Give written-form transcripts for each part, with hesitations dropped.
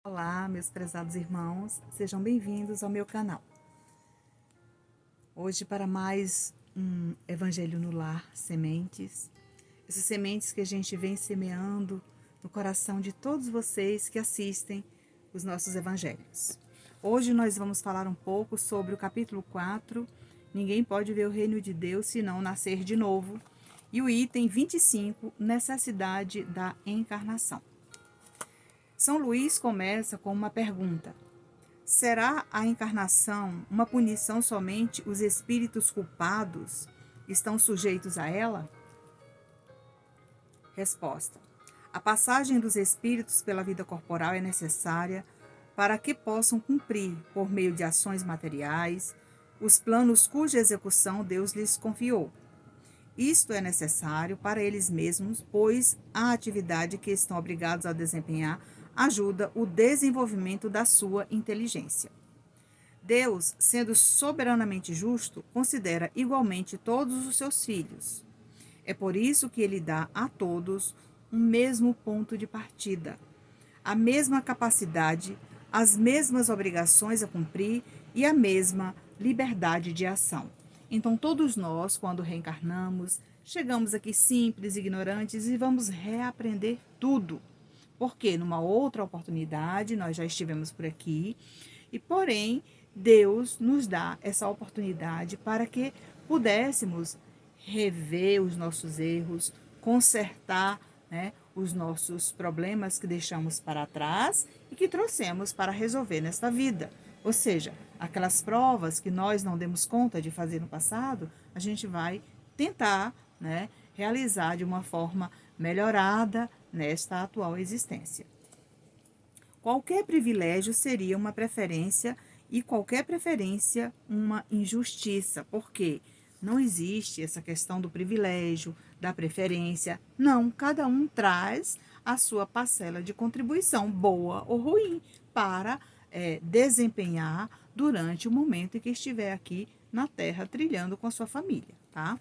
Olá, meus prezados irmãos, sejam bem-vindos ao meu canal. Hoje, para mais um Evangelho no Lar, sementes. Essas sementes que a gente vem semeando no coração de todos vocês que assistem os nossos evangelhos. Hoje nós vamos falar um pouco sobre o capítulo 4, Ninguém pode ver o reino de Deus se não nascer de novo, e o item 25, necessidade da encarnação. São Luís começa com uma pergunta: será a encarnação uma punição somente os espíritos culpados estão sujeitos a ela? Resposta: a passagem dos espíritos pela vida corporal é necessária para que possam cumprir, por meio de ações materiais, os planos cuja execução Deus lhes confiou. Isto é necessário para eles mesmos, pois a atividade que estão obrigados a desempenhar ajuda o desenvolvimento da sua inteligência. Deus, sendo soberanamente justo, considera igualmente todos os seus filhos. É por isso que ele dá a todos um mesmo ponto de partida, a mesma capacidade, as mesmas obrigações a cumprir e a mesma liberdade de ação. Então, todos nós, quando reencarnamos, chegamos aqui simples, ignorantes e vamos reaprender tudo. Porque numa outra oportunidade nós já estivemos por aqui e, porém, Deus nos dá essa oportunidade para que pudéssemos rever os nossos erros, consertar, né, os nossos problemas que deixamos para trás e que trouxemos para resolver nesta vida. Ou seja, aquelas provas que nós não demos conta de fazer no passado, a gente vai tentar, né, realizar de uma forma melhorada nesta atual existência. Qualquer privilégio seria uma preferência e qualquer preferência uma injustiça, porque não existe essa questão do privilégio, da preferência. Não, cada um traz a sua parcela de contribuição, boa ou ruim, para desempenhar durante o momento em que estiver aqui na Terra trilhando com a sua família, tá?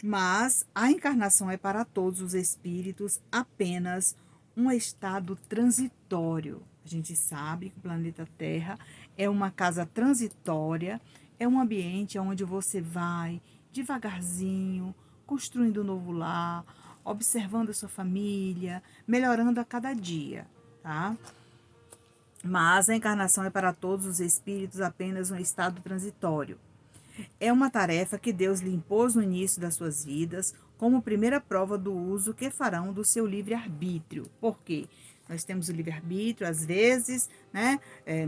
Mas a encarnação é para todos os espíritos apenas um estado transitório. A gente sabe que o planeta Terra é uma casa transitória, é um ambiente onde você vai devagarzinho, construindo um novo lar, observando a sua família, melhorando a cada dia, tá? Mas a encarnação é para todos os espíritos apenas um estado transitório. É uma tarefa que Deus lhe impôs no início das suas vidas, como primeira prova do uso que farão do seu livre-arbítrio. Por quê? Nós temos o livre-arbítrio, às vezes, né?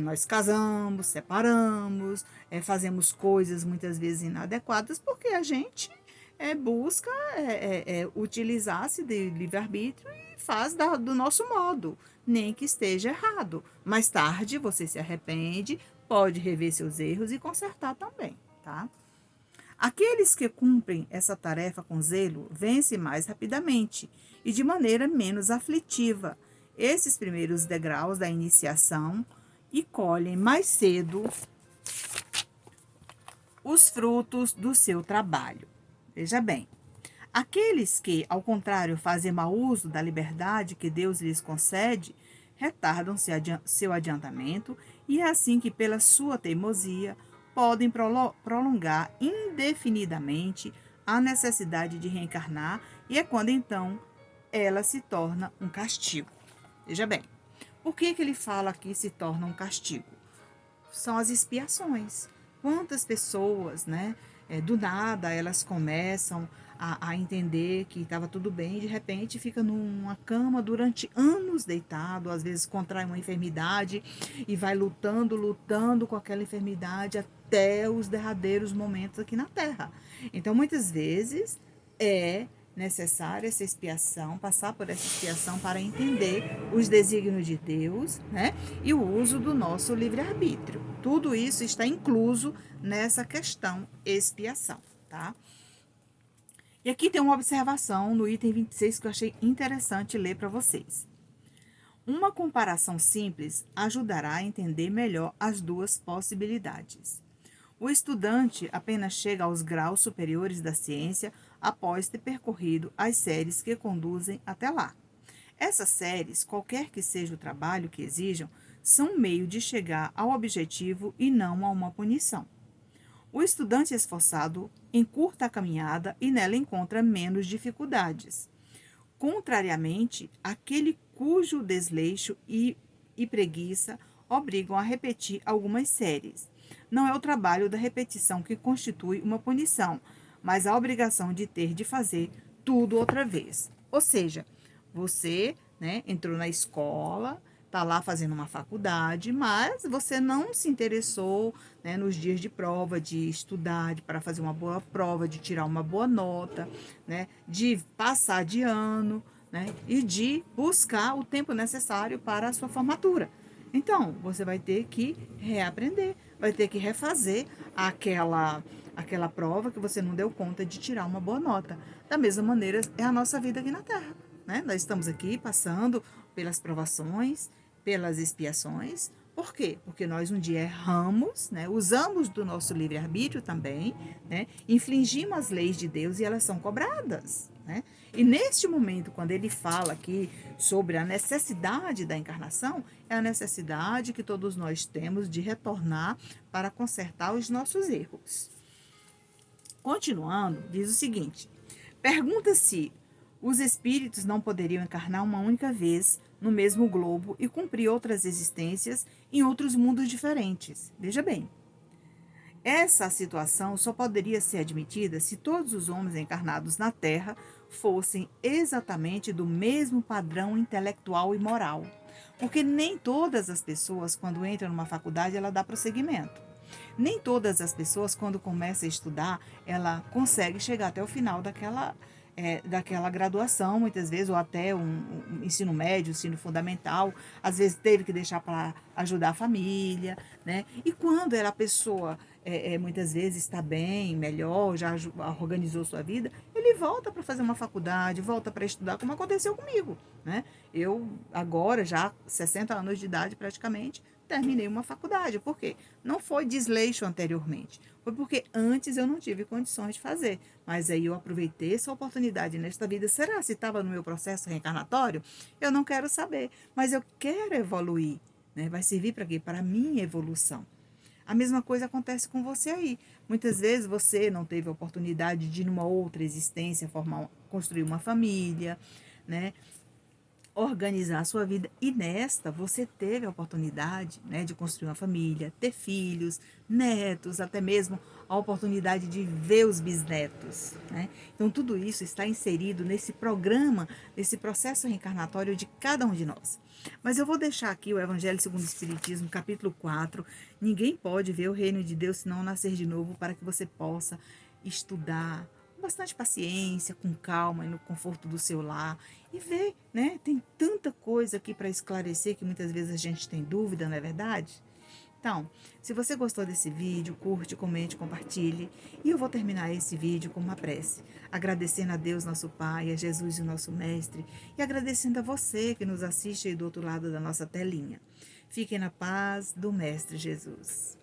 Nós casamos, separamos, fazemos coisas muitas vezes inadequadas, porque a gente busca utilizar-se de livre-arbítrio e faz do nosso modo, nem que esteja errado. Mais tarde você se arrepende, pode rever seus erros e consertar também, tá? Aqueles que cumprem essa tarefa com zelo vencem mais rapidamente e de maneira menos aflitiva esses primeiros degraus da iniciação e colhem mais cedo os frutos do seu trabalho. Veja bem, aqueles que, ao contrário, fazem mau uso da liberdade que Deus lhes concede, retardam seu adiantamento e é assim que, pela sua teimosia, podem prolongar indefinidamente a necessidade de reencarnar e é quando então ela se torna um castigo. Veja bem, por que ele fala que se torna um castigo? São as expiações. Quantas pessoas, né, do nada elas começam a entender que estava tudo bem e de repente fica numa cama durante anos deitado, às vezes contrai uma enfermidade e vai lutando com aquela enfermidade até os derradeiros momentos aqui na Terra. Então, muitas vezes é necessária essa expiação, passar por essa expiação para entender os desígnios de Deus, né? E o uso do nosso livre-arbítrio. Tudo isso está incluso nessa questão expiação, tá? E aqui tem uma observação no item 26 que eu achei interessante ler para vocês. Uma comparação simples ajudará a entender melhor as duas possibilidades. O estudante apenas chega aos graus superiores da ciência após ter percorrido as séries que conduzem até lá. Essas séries, qualquer que seja o trabalho que exijam, são um meio de chegar ao objetivo e não a uma punição. O estudante esforçado encurta a caminhada e nela encontra menos dificuldades. Contrariamente, aquele cujo desleixo e preguiça obrigam a repetir algumas séries. Não é o trabalho da repetição que constitui uma punição, mas a obrigação de ter de fazer tudo outra vez. Ou seja, você, né, entrou na escola, está lá fazendo uma faculdade, mas você não se interessou, né, nos dias de prova, de estudar, para fazer uma boa prova, de tirar uma boa nota, né, de passar de ano, né, e de buscar o tempo necessário para a sua formatura. Então, você vai ter que reaprender, vai ter que refazer aquela prova que você não deu conta de tirar uma boa nota. Da mesma maneira, é a nossa vida aqui na Terra, né? Nós estamos aqui passando pelas provações, pelas expiações. Por quê? Porque nós um dia erramos, né? Usamos do nosso livre-arbítrio também, né? Infligimos as leis de Deus e elas são cobradas, né? E neste momento, quando ele fala aqui sobre a necessidade da encarnação, é a necessidade que todos nós temos de retornar para consertar os nossos erros. Continuando, diz o seguinte: pergunta se os espíritos não poderiam encarnar uma única vez no mesmo globo e cumprir outras existências em outros mundos diferentes. Veja bem, essa situação só poderia ser admitida se todos os homens encarnados na Terra fossem exatamente do mesmo padrão intelectual e moral. Porque nem todas as pessoas, quando entram numa faculdade, ela dá prosseguimento. Nem todas as pessoas, quando começam a estudar, ela consegue chegar até o final daquela graduação, muitas vezes, ou até um ensino médio, ensino fundamental. Às vezes teve que deixar para ajudar a família, né? E quando a pessoa muitas vezes está bem, melhor, já organizou sua vida, ele volta para fazer uma faculdade, volta para estudar, como aconteceu comigo, né? Eu agora, já 60 anos de idade praticamente, terminei uma faculdade. Por quê? Não foi desleixo anteriormente. Foi porque antes eu não tive condições de fazer. Mas aí eu aproveitei essa oportunidade nesta vida. Será se estava no meu processo reencarnatório? Eu não quero saber. Mas eu quero evoluir. Né? Vai servir para quê? Para a minha evolução. A mesma coisa acontece com você aí. Muitas vezes você não teve a oportunidade de, numa outra existência, construir uma família, né? Organizar a sua vida, e nesta você teve a oportunidade, né, de construir uma família, ter filhos, netos, até mesmo a oportunidade de ver os bisnetos, né? Então tudo isso está inserido nesse programa, nesse processo reencarnatório de cada um de nós. Mas eu vou deixar aqui o Evangelho segundo o Espiritismo, capítulo 4. Ninguém pode ver o reino de Deus se não nascer de novo, para que você possa estudar com bastante paciência, com calma e no conforto do seu lar, e ver, né? Tem tanta coisa aqui para esclarecer que muitas vezes a gente tem dúvida, não é verdade? Então, se você gostou desse vídeo, curte, comente, compartilhe. E eu vou terminar esse vídeo com uma prece, agradecendo a Deus, nosso Pai, a Jesus, o nosso Mestre, e agradecendo a você que nos assiste aí do outro lado da nossa telinha. Fiquem na paz do Mestre Jesus.